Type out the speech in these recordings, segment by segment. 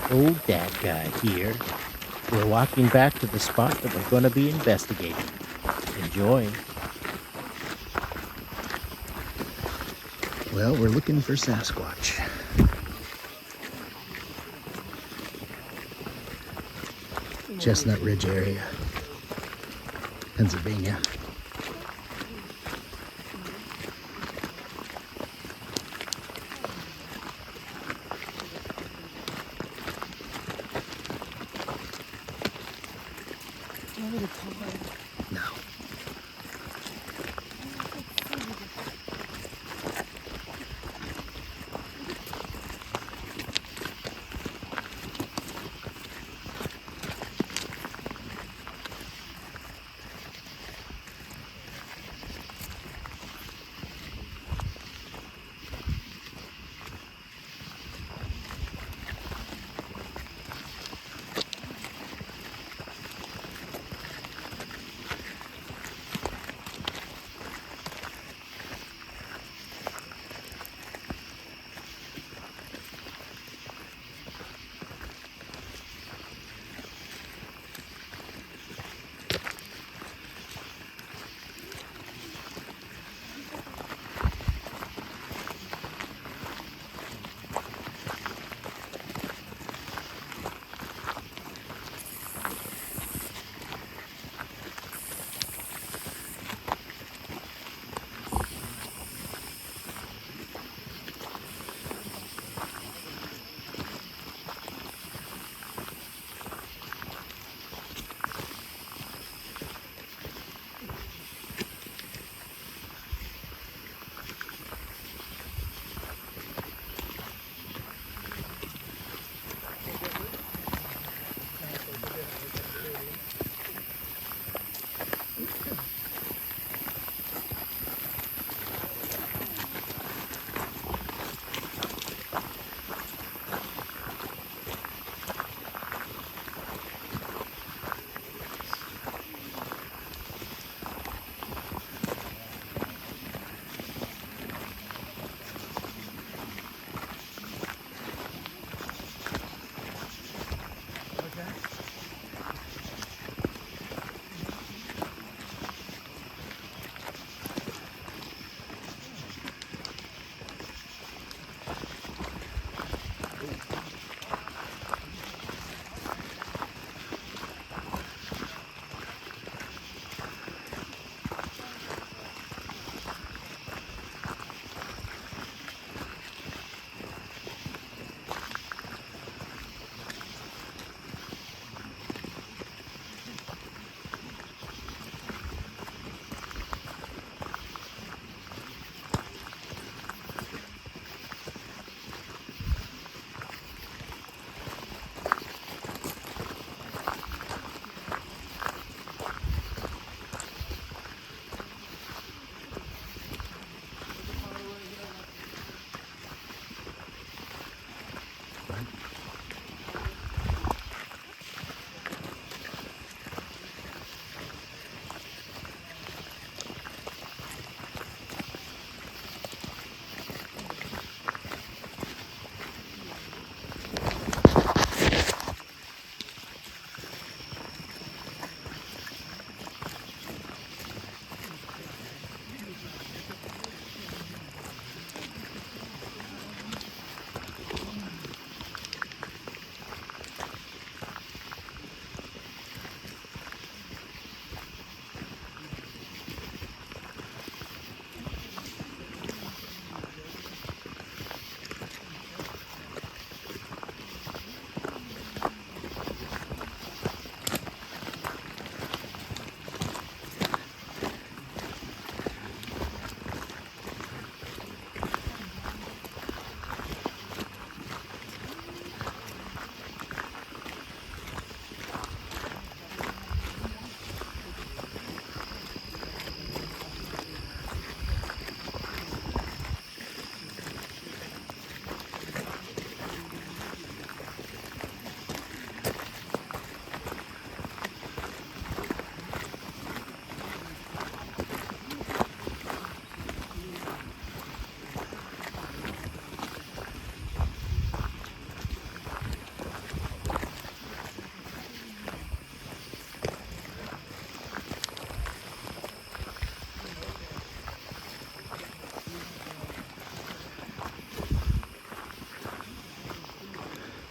Old Dad Guy here. We're walking back to the spot that we're going to be investigating. Enjoy. Well, we're looking for Sasquatch. Chestnut Ridge area, Pennsylvania. No.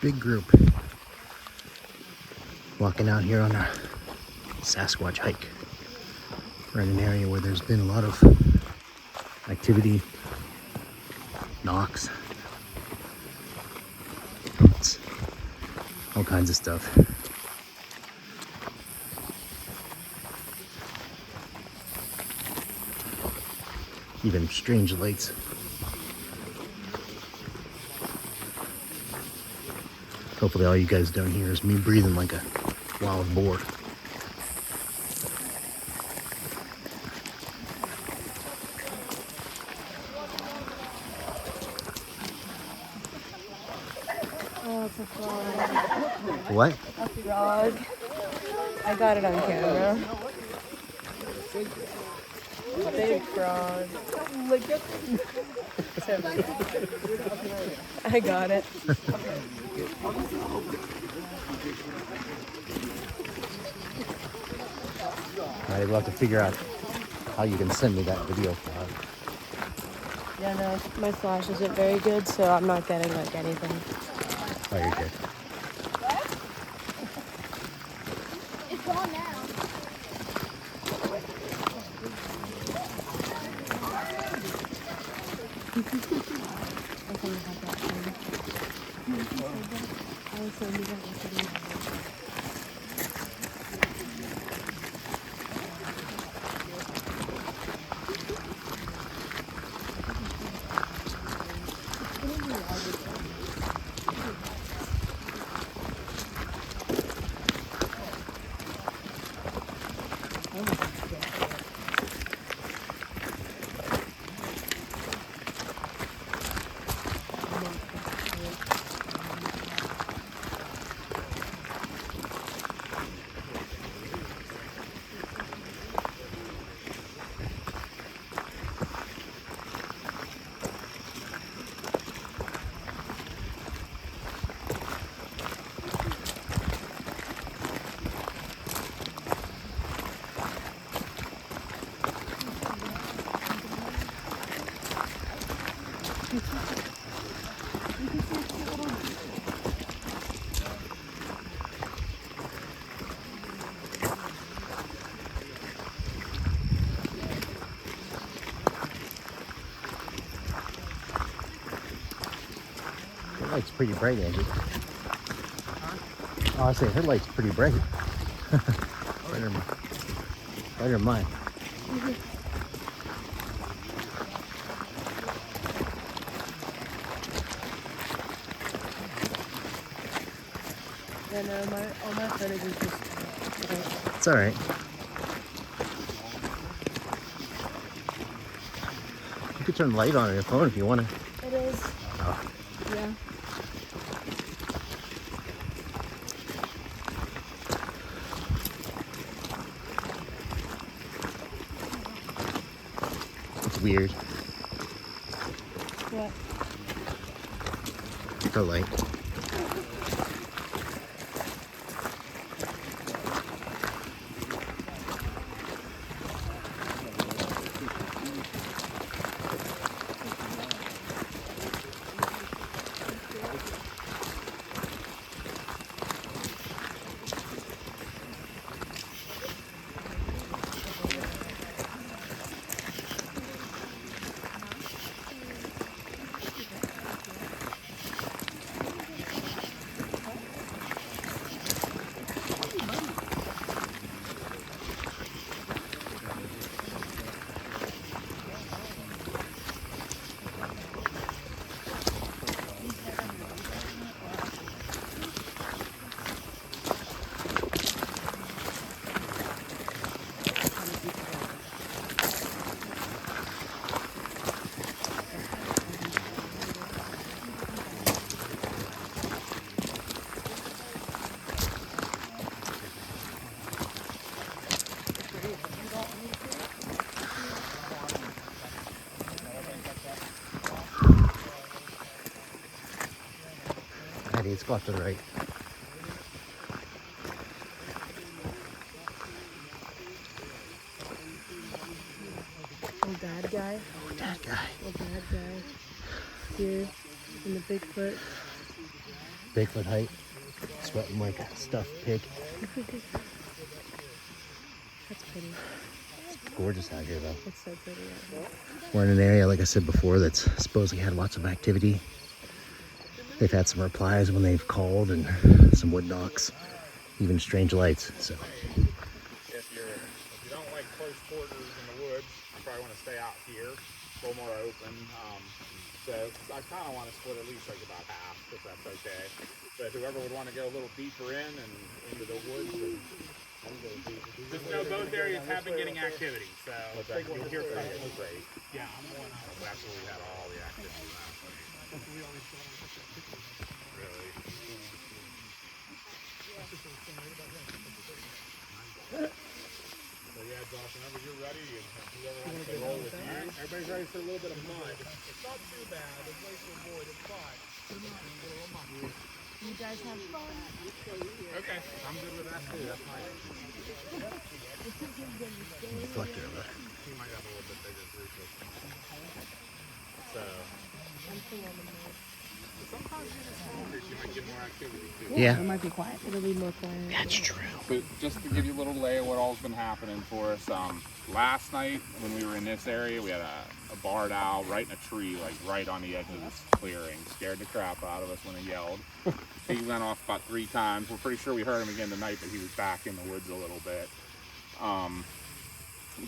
Big group walking out here on a Sasquatch hike. We're in an area where there's been a lot of activity, knocks, it's all kinds of stuff. Even strange lights. Hopefully all you guys don't hear is me breathing like a wild boar. Oh, it's a frog. What? A frog. I got it on camera. Big frog. I got it. Alright, we'll have to figure out how you can send me that video file. Yeah, no, my flash isn't very good, so I'm not getting like anything. Oh, you're good. It's gone now. Her light's pretty bright, Angie. Oh, I say her light's pretty bright. Brighter than mine. Yeah, no, all my footage is just. It's alright. You could turn the light on your phone if you want to. It is. Oh. Yeah. It's weird. What? The light. It's got to the right. Old dad guy. Oh, that guy. Old dad guy. Here in the Bigfoot. Bigfoot hike. Sweating like a stuffed pig. That's pretty. It's gorgeous out here, though. It's so pretty out here. We're in an area, like I said before, that's supposedly had lots of activity. They've had some replies when they've called and some wood knocks, even strange lights. So If you don't like close quarters in the woods, you probably want to stay out here, a little more open. So I kind of want to split at least like about half, if that's okay. But whoever would want to go a little deeper in and into the woods, and just know both areas have been getting activity. So you'll hear from it. Yeah, I'm the one out. That's where we had all the activity last night. Really. So yeah, Josh, whenever you're ready, whoever wants to roll with you. Everybody's ready for a little bit of mud. It's not too bad. The place to avoid it's fine. You guys have fun. Okay, I'm good with that too. That's nice. reflector of it. He might have a little bit bigger group of them. So sometimes in a small group you might get more activity too. Yeah, It might be quiet. It'll be more quiet. that's true. But just to give you a little lay of what all's been happening for us, last night when we were in this area, we had a barred owl right in a tree, like right on the edge of this clearing. Scared the crap out of us when he yelled. He went off about 3 times. We're pretty sure we heard him again tonight, but he was back in the woods a little bit.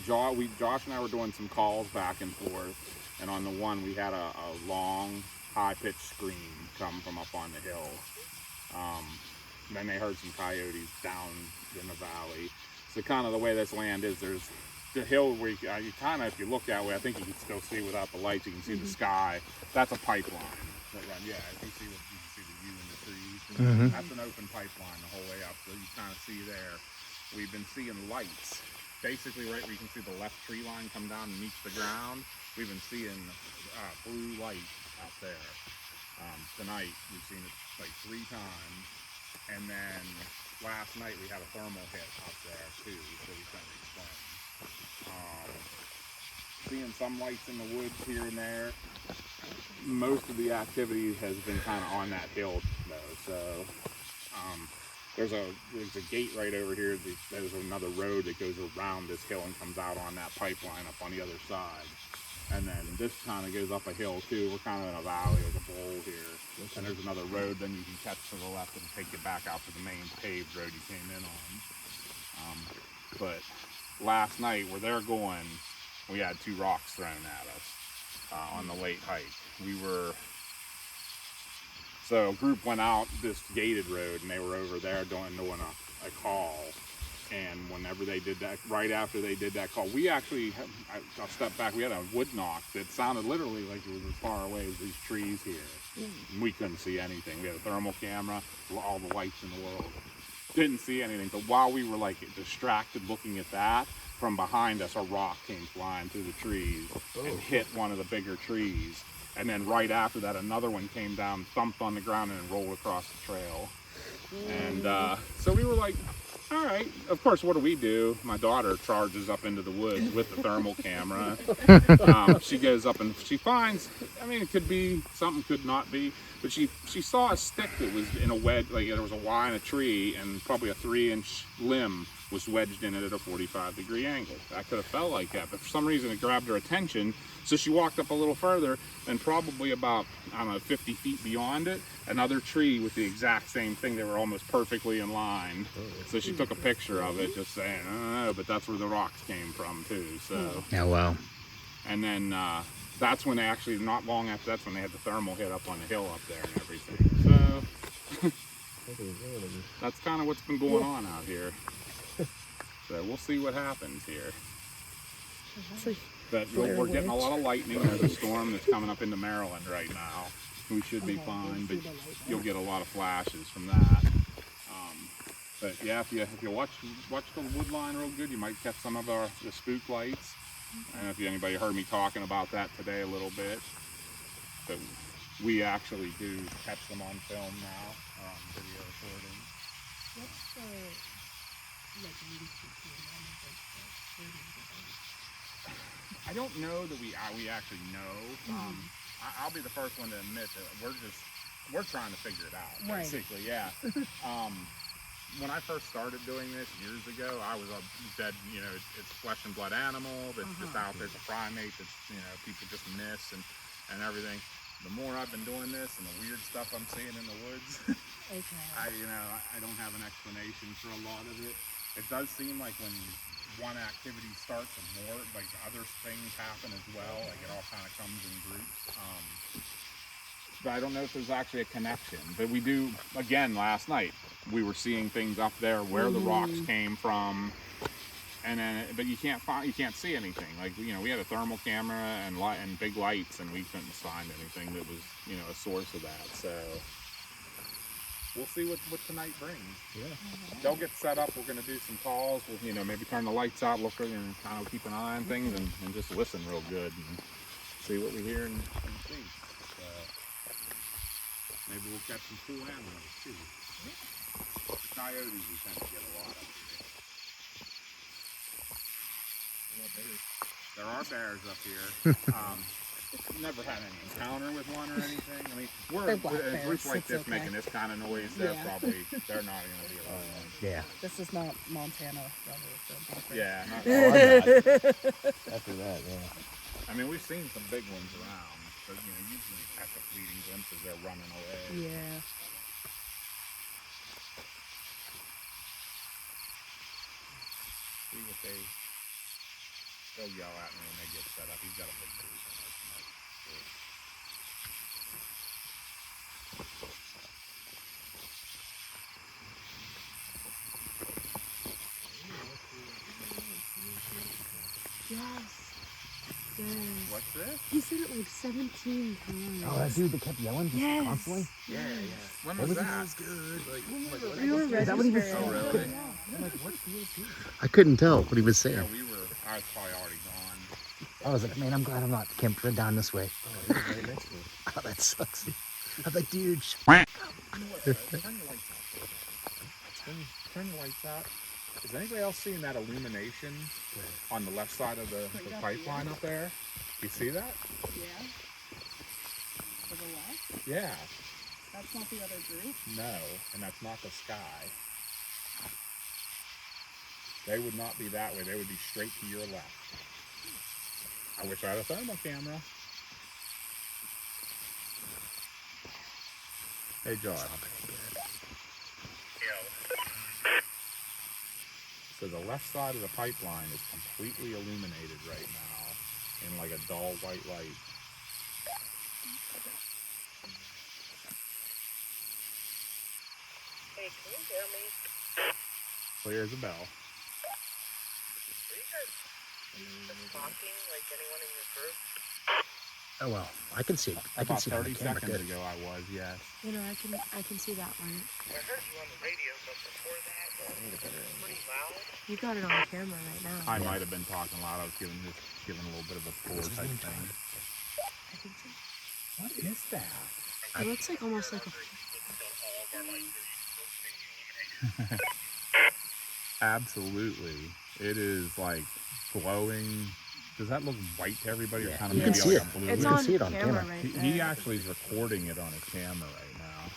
Josh and I were doing some calls back and forth, and on the one we had a long, high-pitched scream come from up on the hill. Then they heard some coyotes down in the valley. So kind of the way this land is, there's the hill where you kind of, if you look that way, I think you can still see without the lights, you can see the sky. That's a pipeline that run, yeah, you can see the U in the trees. That's an open pipeline the whole way up, so you kind of see there. We've been seeing lights, basically right where you can see the left tree line come down and meet the ground. We've been seeing blue light out there. Tonight, we've seen it like 3 times. And then last night we had a thermal hit up there too, so we couldn't explain. Seeing some lights in the woods here and there. Most of the activity has been kind of on that hill though, so there's a gate right over here. There's another road that goes around this hill and comes out on that pipeline up on the other side. And then this kind of goes up a hill too. We're kind of in a valley, like a bowl here. And there's another road then you can catch to the left and take you back out to the main paved road you came in on. But last night where they're going, we had 2 rocks thrown at us on the late hike. So a group went out this gated road and they were over there doing a call. And whenever they did that, right after they did that call, we actually, I'll step back, we had a wood knock that sounded literally like it was as far away as these trees here. And we couldn't see anything. We had a thermal camera, all the lights in the world. Didn't see anything, but while we were like distracted looking at that, from behind us a rock came flying through the trees and hit one of the bigger trees. And then right after that, another one came down, thumped on the ground and rolled across the trail. And so we were like, all right, of course, what do? My daughter charges up into the woods with the thermal camera. She goes up and she finds, I mean, it could be, something could not be, but she saw a stick that was in a wedge, like there was a Y in a tree and probably a 3-inch limb was wedged in it at a 45-degree angle. That could have felt like that, but for some reason it grabbed her attention. So she walked up a little further and probably about, I don't know, 50 feet beyond it, another tree with the exact same thing. They were almost perfectly in line. So she took a picture of it just saying, I don't know, but that's where the rocks came from too. So. Yeah, wow. And then that's when they actually, not long after, that's when they had the thermal hit up on the hill up there and everything. So that's kind of what's been going on out here. So we'll see what happens here. But we're getting a lot of lightning. There's a storm that's coming up into Maryland right now. We should be fine, but you'll get a lot of flashes from that. But yeah, if you watch the wood line real good, you might catch some of the spook lights. I don't know if anybody heard me talking about that today a little bit. But we actually do catch them on film now, video recording. I don't know that we actually know. I'll be the first one to admit that we're just we're trying to figure it out, Right. basically. Yeah. When I first started doing this years ago, I was a dead, you know, it's flesh and blood animal that's just out there. It's a primate that's, you know, people just miss and everything. The more I've been doing this and the weird stuff I'm seeing in the woods, Okay. I don't have an explanation for a lot of it. It does seem like when one activity starts, more like other things happen as well. Like it all kind of comes in groups. But I don't know if there's actually a connection. But we do, again, last night we were seeing things up there where the rocks came from, and then but you can't see anything. Like, you know, we had a thermal camera and big lights, and we couldn't find anything that was, you know, a source of that. So we'll see what tonight brings. Yeah. They'll get set up. We're going to do some calls. We'll, you know, maybe turn the lights out, look and kind of keep an eye on things, and just listen real good and see what we hear and see. So maybe we'll catch some cool animals too. Coyotes we tend to get a lot of here. There are bears up here. Never had any encounter with one or anything. I mean, we're a group like this making this kind of noise. They're not going to be around. Yeah. This is not Montana. Yeah. After that, yeah. I mean, we've seen some big ones around, but you know, usually catch a fleeting glimpse as they're running away. Yeah. See what they'll yell at me when they get set up. He's got a big group in there tonight. Yes. What's this? He said it like 17 times. Oh, that dude that kept yelling Yes. constantly? Yeah. When was that? Good. We were Is that what he was registering. saying? Oh, really? I'm like, what feels good? I couldn't tell what he was saying. Yeah, I was probably already gone. I was like, man, I'm glad I'm not camped right down this way. Oh, right next to me. Oh, that sucks. I was like, dude, You know what? Turn your lights out. Turn your lights out. Is anybody else seeing that illumination on the left side of the pipeline up there? You see that? Yeah. To the left? Yeah. That's not the other group? No, and that's not the sky. They would not be that way. They would be straight to your left. I wish I had a thermal camera. Hey, Josh. So the left side of the pipeline is completely illuminated right now in like a dull white light. Hey, can you hear me? Clear as a bell. Are you guys just talking like anyone in your group? Oh, well, I can see it. I can About see it on the 30 camera seconds good. ago I was, yes. You know, I can see that one. I heard you on the radio, but before that, pretty loud. You got it on camera right now. I might have been talking loud. I was giving a little bit of a tour type thing. I think so. What is that? It looks like almost like a. Absolutely. It is like glowing. Does that look white to everybody? Or kind of You can maybe see like it. a blue? It's You can on see it on camera camera. right there. He actually is recording it on his camera right now.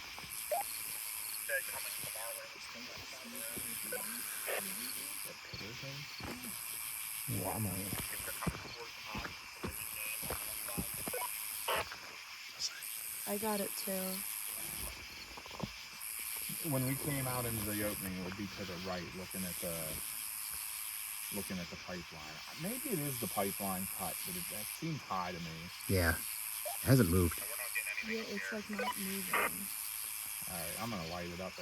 Wow, man. I got it too. When we came out into the opening, it would be to the right, looking at the pipeline. Maybe it is the pipeline cut, but that seems high to me. Yeah. It hasn't moved. Yeah, it's like not moving. All right, I'm gonna light it up.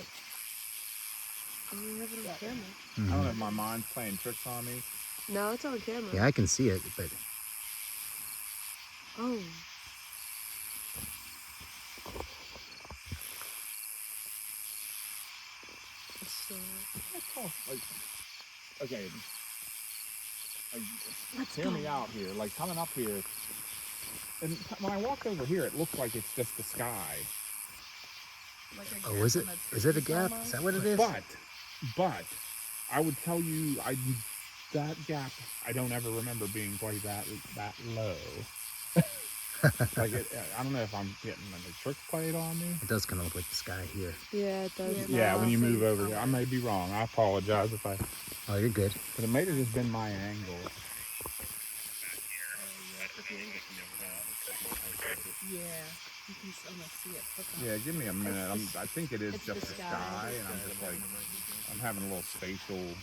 Oh, we have it on camera. I don't know if my mind's playing tricks on me. No, it's on camera. Yeah, I can see it, but Oh. It's still. Okay. Let's Hear go. me out here. Like coming up here, and when I walk over here, it looks like it's just the sky. oh, is it? Is it a gap? Is that what it is? But I would tell you, that gap, I don't ever remember being quite that low. Like I don't know if I'm getting the trick played on me. It does kind of look like the sky here. Yeah, it does. Yeah, when you now. move over here, I may be wrong. I apologize if I. Oh, you're good. But it may have just been my angle. Yeah, you can almost see it. Yeah, give me a minute. I think it is it's just the the sky. sky, and I'm just like, I'm having a little spatial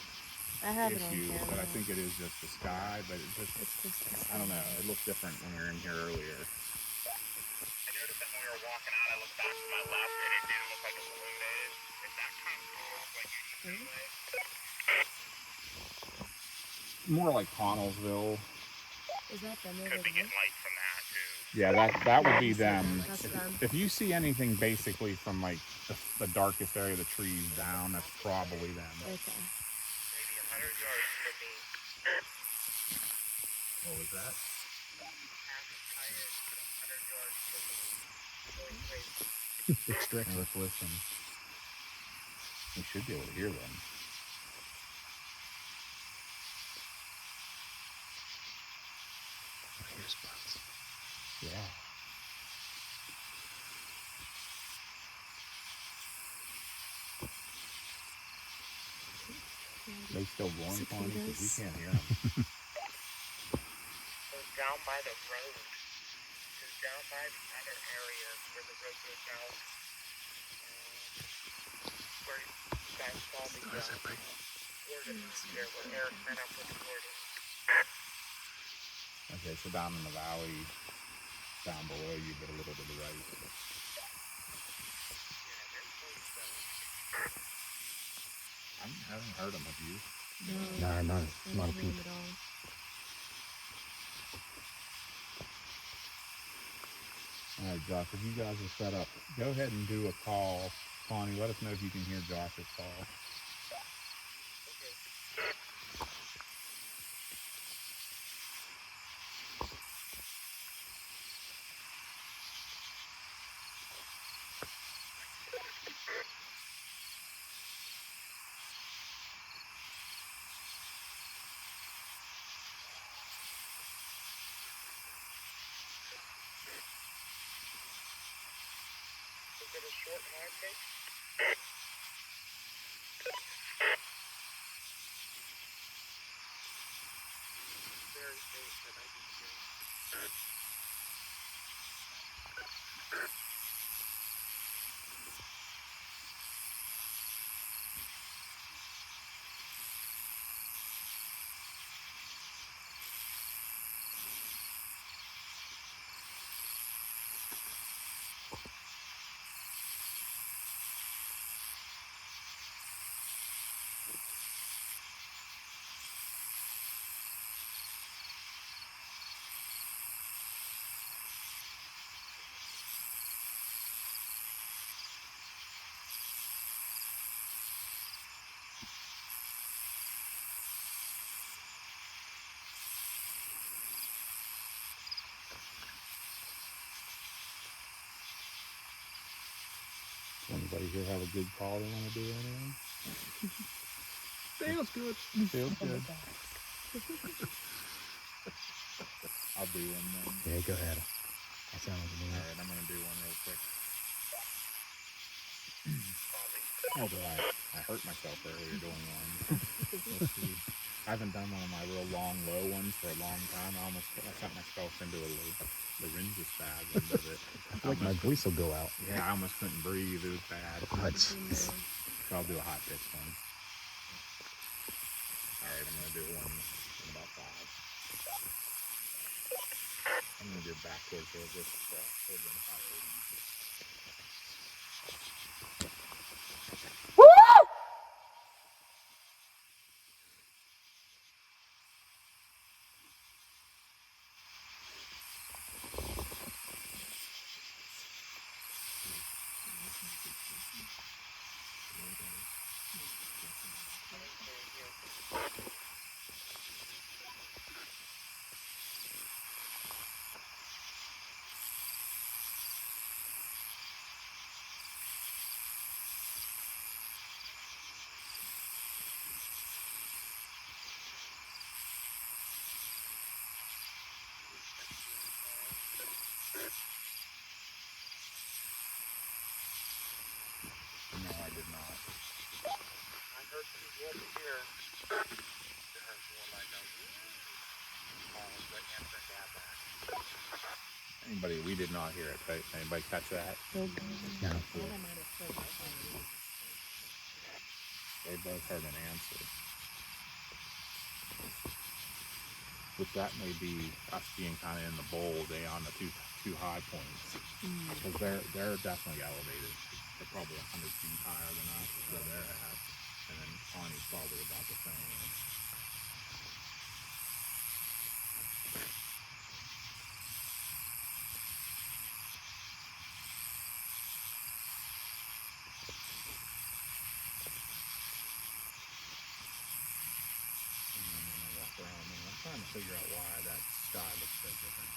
I have it on issue, camera. but I think it is just the sky. But it just, It's just the sky. I don't know. It looked different when we were in here earlier. I noticed that when we were walking out, I looked back to my left, and it didn't look like illuminated. Is that kind of like more like Connellsville? Is that them over Could be there? getting light from that too. Yeah, that would be them. That's them. If you see anything basically from like the darkest area of the trees down, that's probably them. Okay. Maybe 100 yards from me. What was that? Half tired, 100 yards from me. Going crazy. Extra. Let's listen. We should be able to hear them. Oh, here's bugs. Yeah. They still going, Connie? Because we can't hear them. So down by the road. So down by the other area where the road goes down. Where you guys saw the Gordon there, where Eric met up with Gordon. Okay, so down in the valley, down below you, but a little to the right. I haven't heard them, have you? Nah, not a peep. At all. All right, Josh, if you guys are set up, go ahead and do a call. Connie, let us know if you can hear Josh's call. Is it a short high pitch? Very faint, but I can hear it. Anybody here have a good call they want to do anything? Feels good. Feels good. I'll do one then. Yeah, go ahead. That sounds like me. Alright, I'm gonna do one real quick. Oh, but I hurt myself earlier doing one. Let's see. I haven't done one of my real long, low ones for a long time. I got myself into a laryngeal spasm with it. I feel like my voice will go out. Yeah, I almost couldn't breathe. It was bad. Oh, jeez. So I'll do a hot pitch one. Alright, I'm gonna do one in about 5. I'm gonna do it backwards or just towards the coyotes. Look here. There's one like that. Right after that back. Anybody, we did not hear it, right? Anybody catch that? Nope. No. They both heard an answer. Which that may be us being kind of in the bowl, they on the two high points. Because they're definitely elevated. They're probably 100 feet higher than us, so they're at. And then Connie's probably about the same. I'm trying to figure out why that sky looks so different.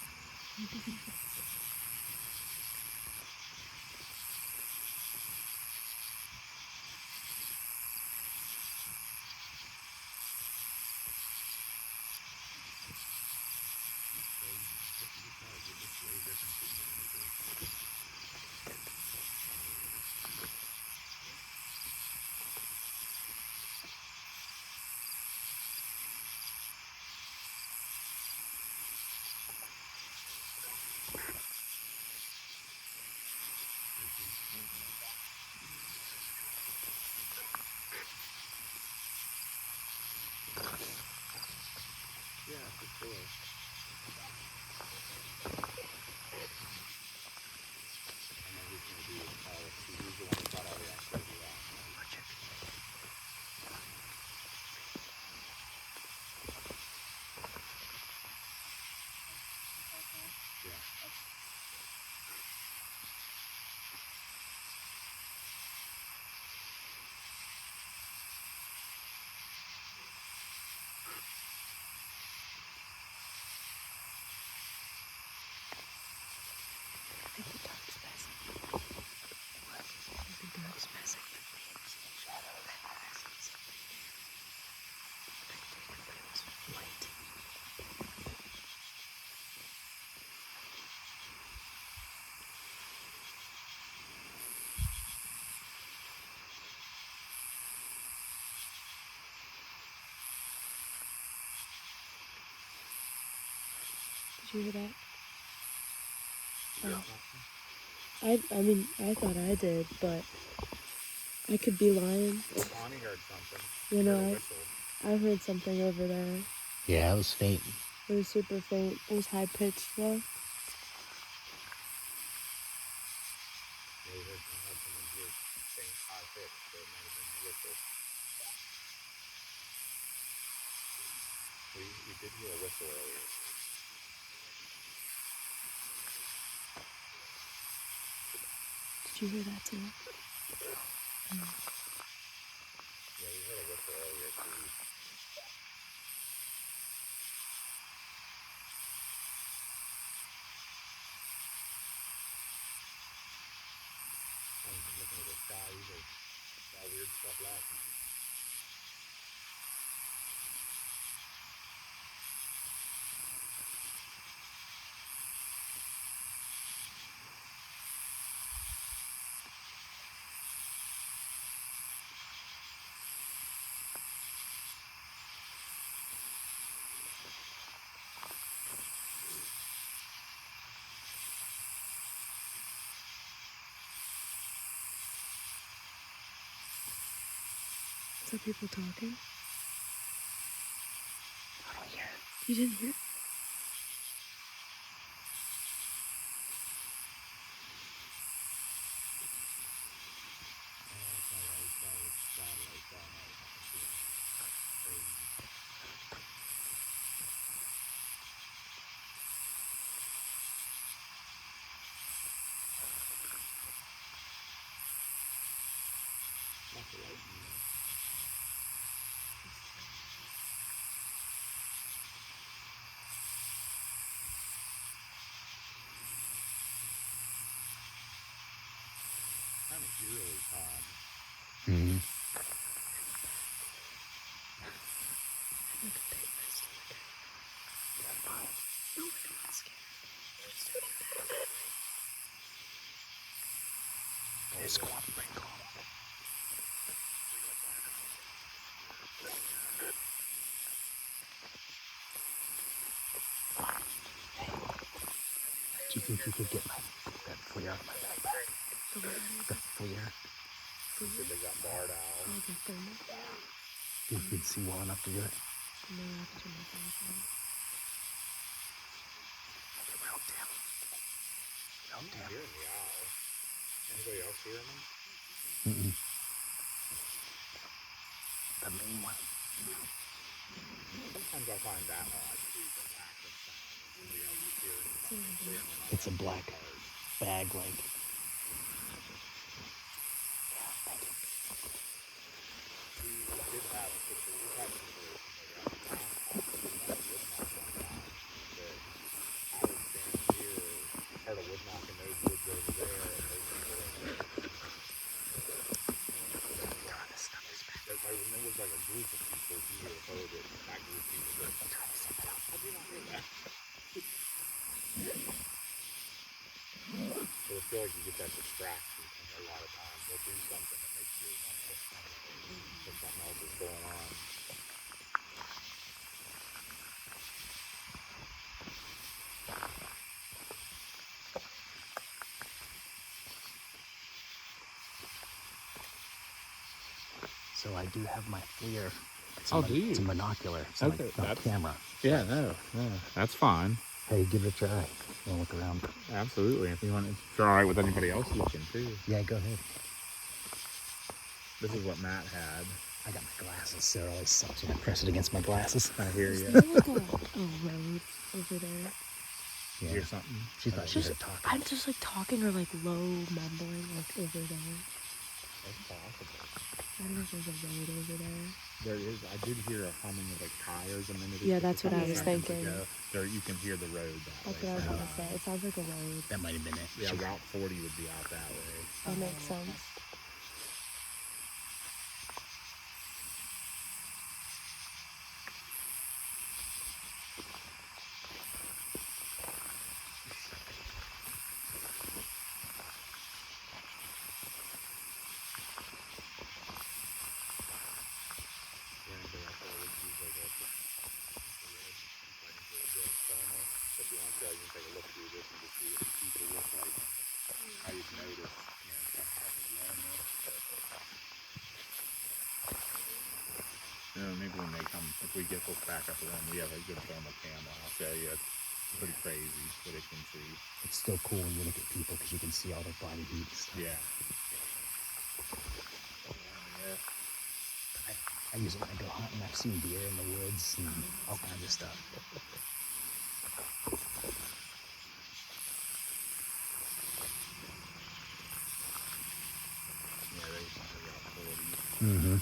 Yeah, for sure. I know he's going to do Carlos. He's the one who got all the activity last night. Yeah. I think the dog's passing. What? I think the dog's passing. I see a shadow. I see something. Right there, but it was white. Did you hear that? Oh. I mean, I thought I did, but I could be lying. Connie heard something. You know, Heard a whistle. I heard something over there. Yeah, it was faint. It was super faint. It was high pitched though. Yeah, we heard someone here saying high pitch, so it might have been a whistle. We did hear a whistle earlier. Did you hear that too? Yeah, we heard a whistle earlier too. I was looking at the sky, we saw weird stuff last night. Is that people talking? I don't hear it. You didn't hear? Kind of eerily calm. Mm-hmm. Look at that mist. No, I'm not scared. Just doing that. It's calm, pretty calm. See if you could get that flare out of my backpack. The flare. They got barred owl. Oh, the thermal? See if you'd see well enough to do it. No, I have to turn my flash on. Okay, we're out down. We're out down. Hearing the owl. Anybody else hearing them? Mm-mm. The main one. Sometimes I find that odd too, the active sound when somebody else is hearing something clear and they're not It's a on black their part. bag, like. Yeah, thank you. We did have a situation, we've had situations like that in the past, we had a wood knock one time that I was standing here, heard a wood knock in those woods over there, and those people over there. There was like a group of people here heard it, and that group of people did. How do you not hear that? So I feel like you get that distraction a lot of times. They'll do something that makes you want to listen if something else is going on. So I do have my FLIR. It's Oh, do you? It's a monocular. It's Okay, not that's- camera. Yeah, no, that's fine. Hey, give it a try. You want to look around? Absolutely. If you want to, if you're all right with anybody else looking too. Yeah, go ahead. This is what Matt had. I got my glasses. Sarah always sucks when I press it against my glasses. I hear Is you. there like a road over there? Yeah. Hear something? She thought she Just, heard talking. I'm just like talking or like low mumbling like over there. That's possible. I don't know if there's a road over there. There is. I did hear a humming of like tires a minute. Yeah, that's what I was seconds thinking. ago. There, you can hear the road that That's way. what I was from gonna say. It sounds like a road. That might have been it. Yeah, Route 40 would be out that way. That makes sense. Anybody else that would use like a red sighting for a good thermal. If you want to, you can take a look through this and just see what the people look like and how you'd notice, something happens around there. Maybe when they come, if we get hooked back up to them, we have a good thermal camera. I'll show you. It's pretty crazy what it can see. It's still cool when you look at people because you can see all their body heat and stuff. Yeah. I use it when I go hunting. I've seen deer in the woods and all kinds of stuff. Yeah, there's Route 40. Mm-hmm.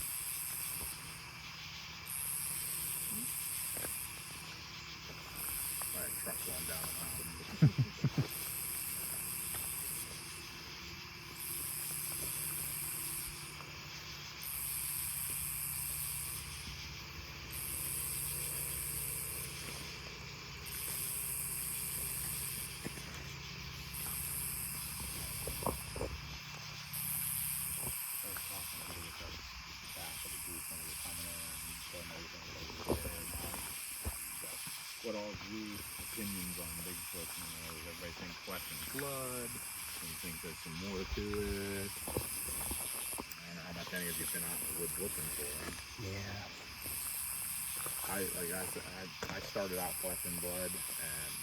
Right, truck going down the mountain. I was talking a little bit at the back of the group when we were coming in and showing everything that was there and what all group opinions on Bigfoot, everybody think flesh and blood, some think there's some more to it. I don't know how much any of you have been out in the woods looking for them. Yeah. I started out flesh and blood and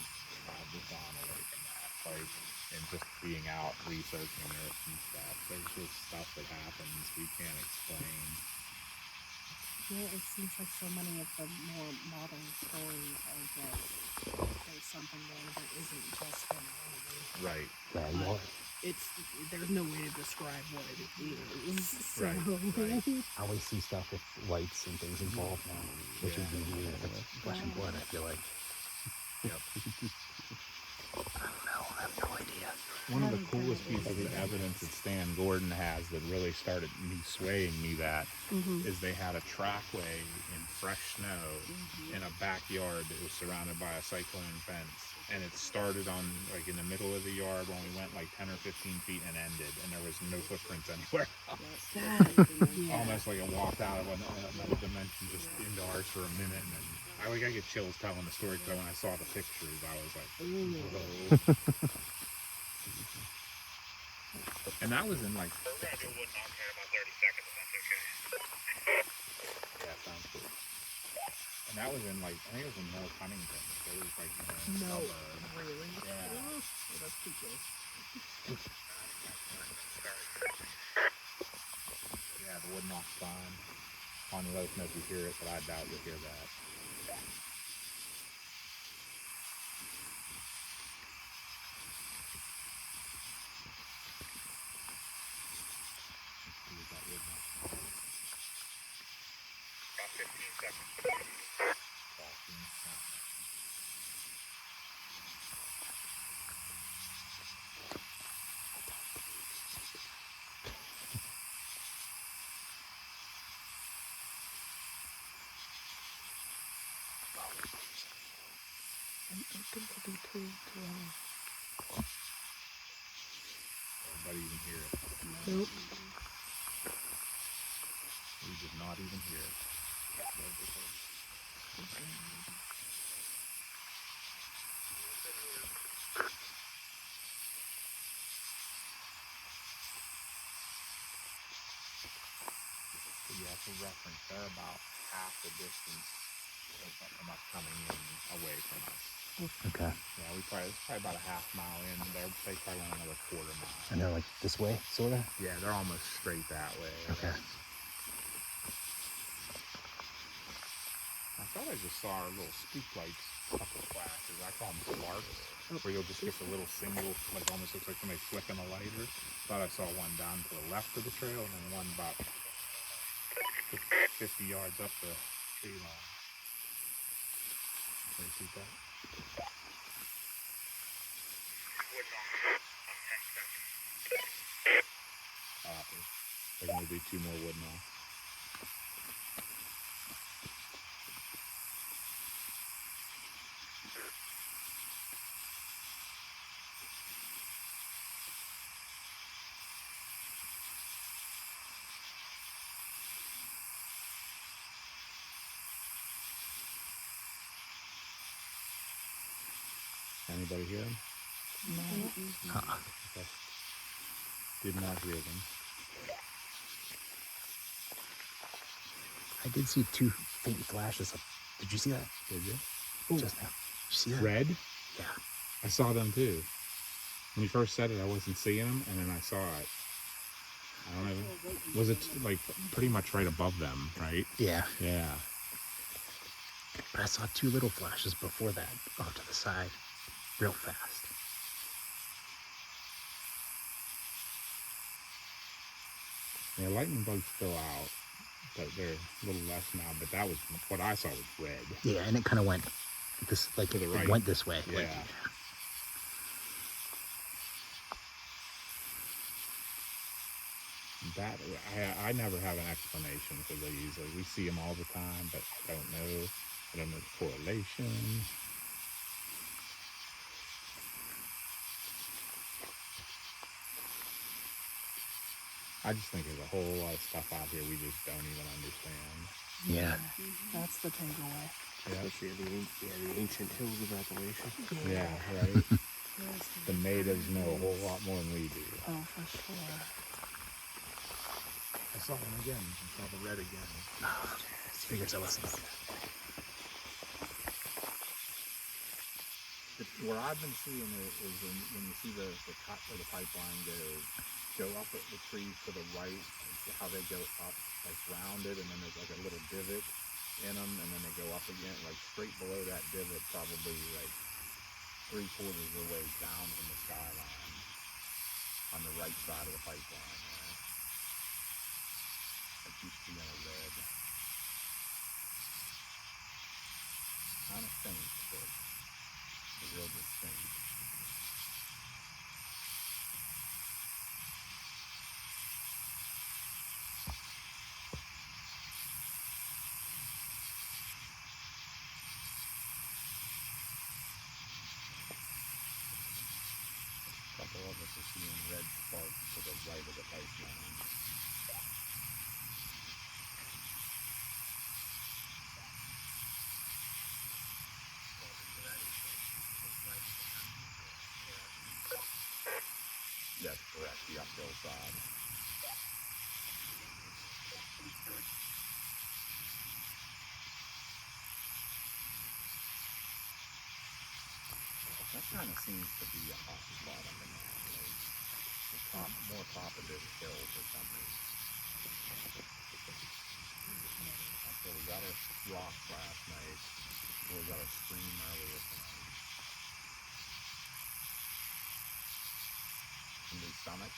I've just gone away from that. Like, and just being out researching it and stuff. There's just stuff that happens we can't explain. Yeah, it seems like so many of the more modern stories are that there's something there that isn't just phenomenal. Right. Yeah, you know, There's no way to describe what it is. So. Right. I always see stuff with lights and things involved now, which would be weird if it's flesh and blood, I feel like. Yep. I don't know. I have no idea. One of the coolest pieces of evidence that Stan Gordon has that really started me swaying me that is they had a trackway in fresh snow in a backyard that was surrounded by a cyclone fence. and it started on like in the middle of the yard when we went like 10 or 15 feet and ended, and there was no footprints anywhere. Yeah. Almost like it walked out of another dimension just into ours for a minute, and then I get chills telling the story because when I saw the pictures, I was like, whoa. And that was in like. We're gonna do a wood knock here in about 30 seconds, if that's okay. Yeah, sounds good. And that was in like, I think it was in North Huntington. So it was like, No, suburb. really? Yeah. Oh, that's too close. Yeah, the wood knock's fine. On the let us know if you hear it, but I doubt you'll hear that. Use that wood knock. About 15 seconds. I'm open to be proved wrong. Everybody even hear it. Nope. We did not even hear it. But yeah, for reference, they're about half the distance from us coming in away from us. Okay. Yeah, it's probably about a half mile in. They probably went another quarter mile. And they're like this way, sort of? Yeah, they're almost straight that way. Okay. I thought I just saw our little spook lights, couple flashes. I call them sparks, where you'll just get the little single, like almost looks like somebody flicking a lighter. Thought I saw one down to the left of the trail, and then one about 50 yards up the tree line. Can you see that? They're going to do 2 more wood knocks. Anybody hear them? No. Okay. Did not hear them. I did see 2 faint flashes. Did you see that? Did you? Just now. Did you see that? Red? Yeah. I saw them too. When you first said it, I wasn't seeing them, and then I saw it. I don't know. Was it like pretty much right above them, right? Yeah. Yeah. But I saw 2 little flashes before that off to the side, real fast. Yeah, lightning bugs still out, but they're a little less now. But that was what I saw was red. Yeah, and it kind of went this, like To the it right. went this way. Yeah. Like, That I never have an explanation for these. Like, we see them all the time, but I don't know. I don't know the correlation. I just think there's a whole lot of stuff out here we just don't even understand. yeah. That's the takeaway. Yeah. Especially the ancient hills of Appalachia. Yeah, right. The natives know a whole lot more than we do. Oh, for sure. I saw them again. I saw the red again. Figures I wasn't. What I've been seeing is when you see the cut of the pipeline go up at the trees to the right, how they go up like rounded, and then there's like a little divot in them, and then they go up again, like straight below that divot, probably like 3/4 of the way down from the skyline on the right side of the pipeline there. I keep seeing a red. Kind of faint, but real distinct. side of the pipeline. That's correct, the uphill side. That kind of seems to be a hot spot up in that lake. The top, more top of this hill for some reason. So we got our rocks last night. We got a stream earlier tonight. Some new summit.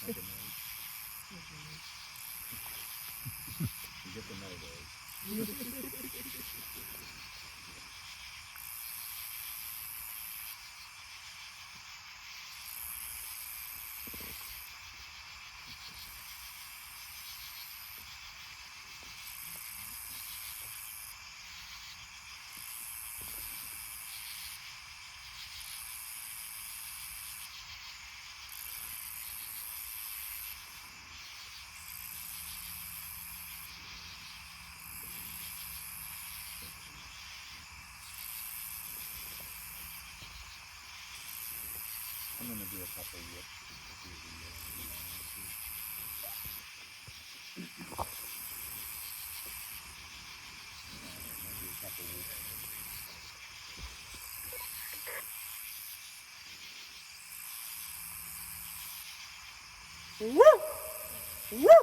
Like a note. You get to know those. I'm going to do a couple whips to see if we get anything on this. Maybe a couple whips. Woo! Woo!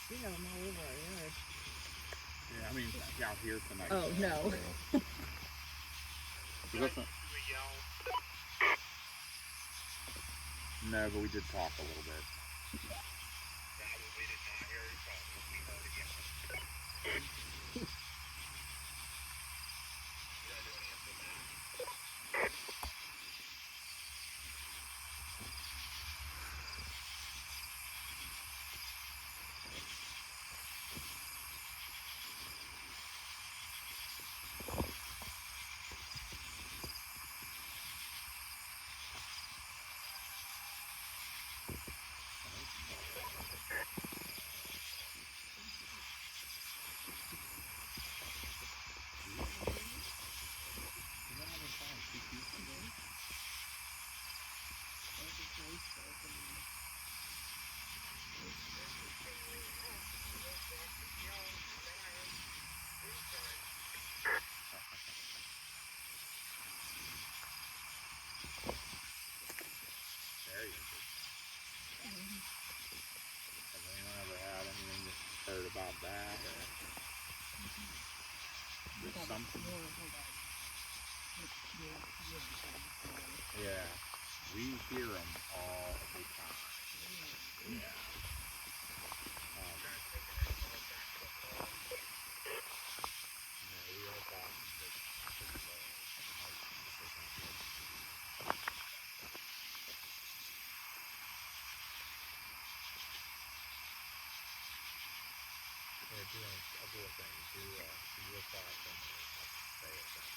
We have them all over our yard. Yeah, I mean, out here tonight. Oh, no. No, but we did talk a little bit. Very interesting. Has anyone ever had anything heard about that? Or there's something. Yeah, we hear them all the time. Yeah. We are talking I'll do a thing. Do your thoughts and I'll say it then.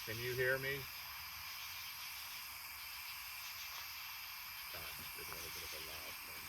Can you hear me? There's a little bit of a loud thing.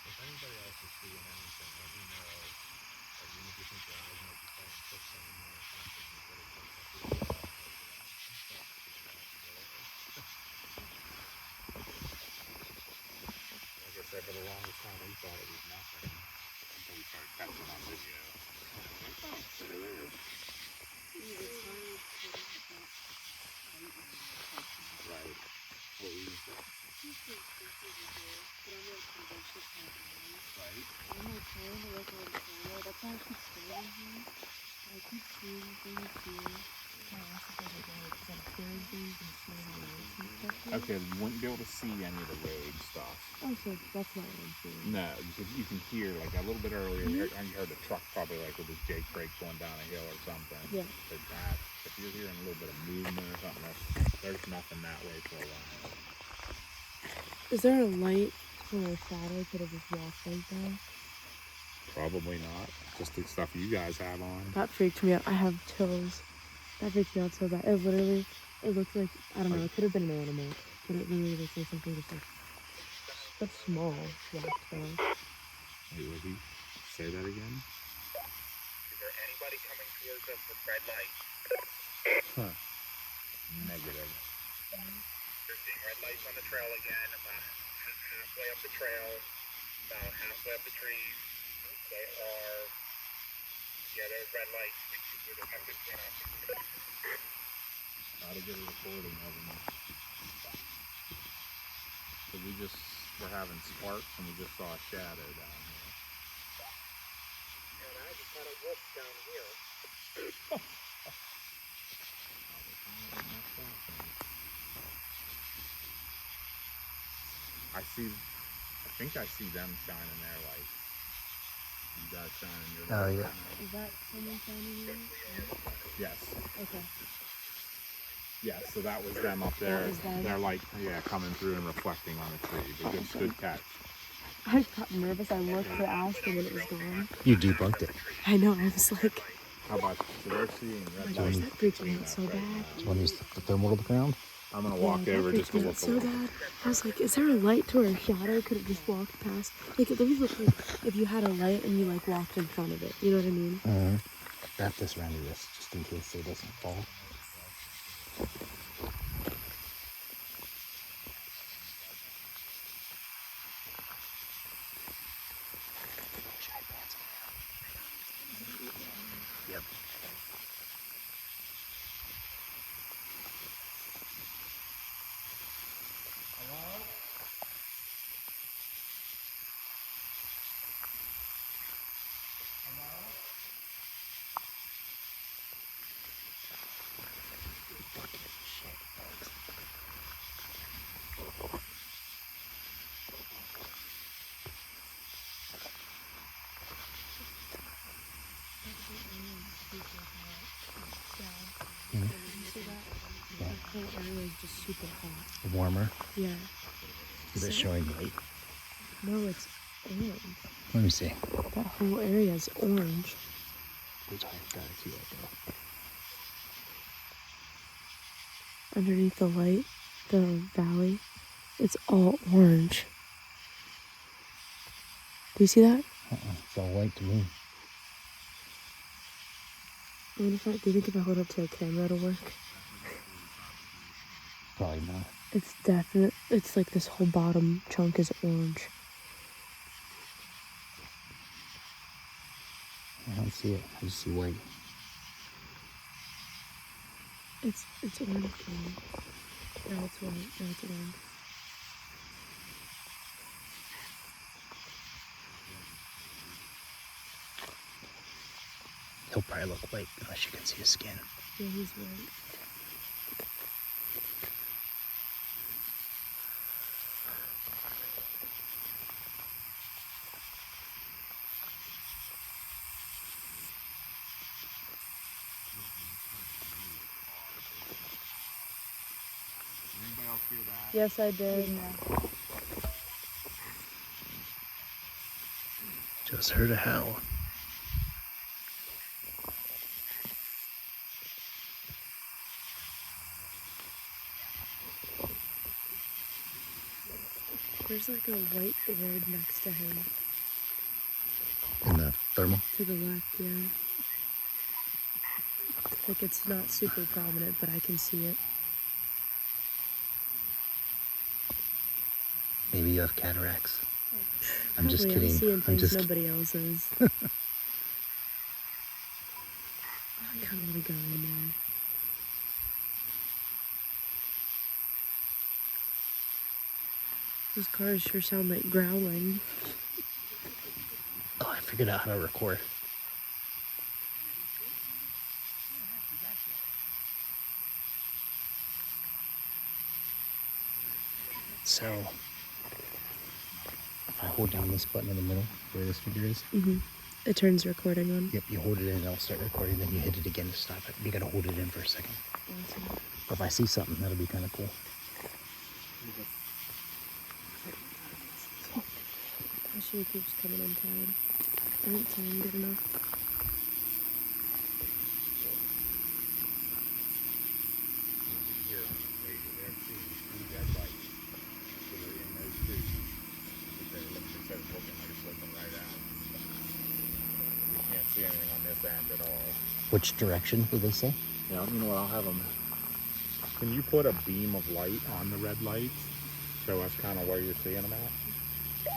If anybody else is seeing anything, let me know. Or even if you think your eyes might be starting to twitch anymore or something, you better take that to the Like I said, for the longest time, we thought it was nothing until we started catching on video. There it is. Right. What were you saying? Right. I'm like trying to look on the camera. That's why I keep standing here. I keep seeing things here. I asked if I could go because I'm hearing things and seeing the lights and stuff here. Okay, you wouldn't be able to see any of the road stuff. Oh, so that's not what I'm seeing. No, you can hear, like a little bit earlier, you heard a truck probably like with his Jake brake going down a hill or something. Yeah. But that, if you're hearing a little bit of movement or something, there's nothing that way for a while. Is there a light or a shadow could have just walked like that? Probably not. Just the stuff you guys have on. That freaked me out. I have chills. That freaked me out so bad. It literally, it looked like, I don't know, it could have been an animal, but it really looked like something just like, but small, walked down. Wait, would he say that again? Is there anybody coming towards us with red light? Huh. Negative. You're seeing red lights on the trail again, about halfway up the trail, about halfway up the trees. They are, yeah, there's red lights. We're the message went up. Not a good recording of him. So we just were having sparks and we just saw a shadow down here. And I just had a wolf down here. I think I see them shining their light. You guys shining your Oh, light. yeah. Now. Is that someone shining in? Yes. Okay. Yeah, so that was them up there. That was them? They're like, yeah, coming through and reflecting on the tree. But good catch. I got nervous. I looked to ask and then it was gone. You debunked it. I know. I was like, How about, so they're seeing oh red my gosh, light. that freaked me out so bad. So when you stick the thermal to the ground, I'm gonna walk Yeah, over that just to freaked look me a out so little. bad. I was like, is there a light to our shadow? Could it just walk past? Like, it literally looked like if you had a light and you, like, walked in front of it. You know what I mean? wrap this around your wrist just in case it doesn't fall. Yep. That whole area is just super hot. Warmer. Yeah. Is it showing light? No, it's orange. Let me see. That whole area is orange. Which I gotta see that though. Underneath the light, the valley, it's all orange. Do you see that? It's all white to me. I wonder if do you think if I hold up to a camera it'll work? Probably not. It's definite. It's like this whole bottom chunk is orange. I don't see it. I just see white. It's orange now. Now it's white. Now it's orange. He'll probably look white unless you can see his skin. Yeah, he's white. Anybody else hear that? Yes, I did. Just heard a howl. There's like a white orb next to him. In the thermal. To the left, yeah. Like it's not super prominent, but I can see it. Maybe you have cataracts. I'm just Probably kidding. I'm seeing I'm things just nobody else is. I kind of want to go in there. Those cars sure sound like growling. Oh, I figured out how to record. So, if I hold down this button in the middle, where this figure is, It turns recording on. yep, you hold it in and it'll start recording, then you hit it again to stop it. You gotta hold it in for a second. Awesome. But if I see something, that'll be kind of cool. Actually, it keeps coming in time. Isn't time good enough? Here on the radio, they're seeing two red lights that are in those trees. They're looking like it's looking right at us. We can't see anything on this end at all. Which direction did they say? Yeah, you know what? I'll have them. Can you put a beam of light on the red lights? Show us kind of where you're seeing them at.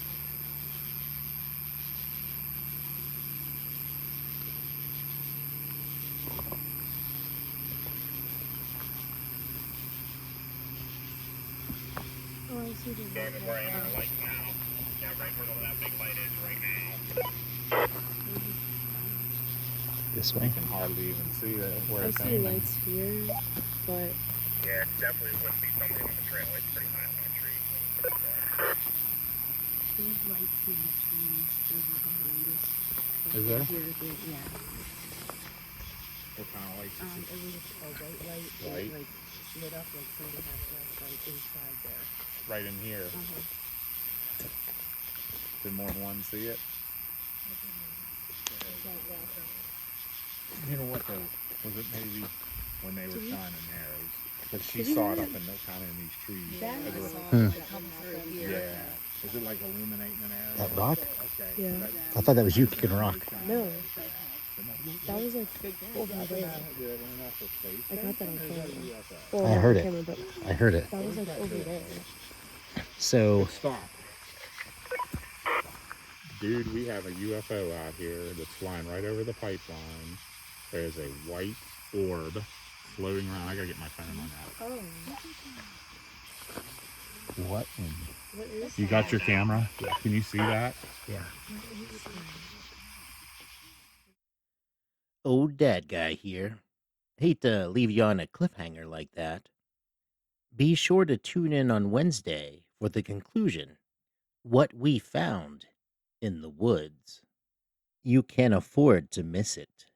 Oh, I see the Game is where I am in the light now. Yeah, right where that big light is right now. This You way? can hardly even see that where I it's see aiming. lights here, but Yeah, it definitely wouldn't be somebody on the trail. It's pretty high up in the tree. There's lights in the trees over behind us. Is there? Yeah. What kind of lights you see? It was a white light. White? It, like, lit up like somebody had a flashlight inside there. Right in here. Did more than one see it? You know what though? Was it maybe when they were shining arrows? Because she saw it up in the kind of in these trees. That As I a- saw it come through here. Yeah. Is it like illuminating an area? That rock? Okay. Yeah. I thought that was you kicking a rock. no. That was like over there. I got that on camera. Well, I not heard on it. camera, but I heard it. that was like over there. So, Stop. Dude, we have a UFO out here that's flying right over the pipeline. There's a white orb floating around. I gotta get my phone on that. Oh, what in? what is You got your camera? Can you see that? Yeah. Old dad guy here. Hate to leave you on a cliffhanger like that. Be sure to tune in on Wednesday for the conclusion. What we found in the woods. You can't afford to miss it.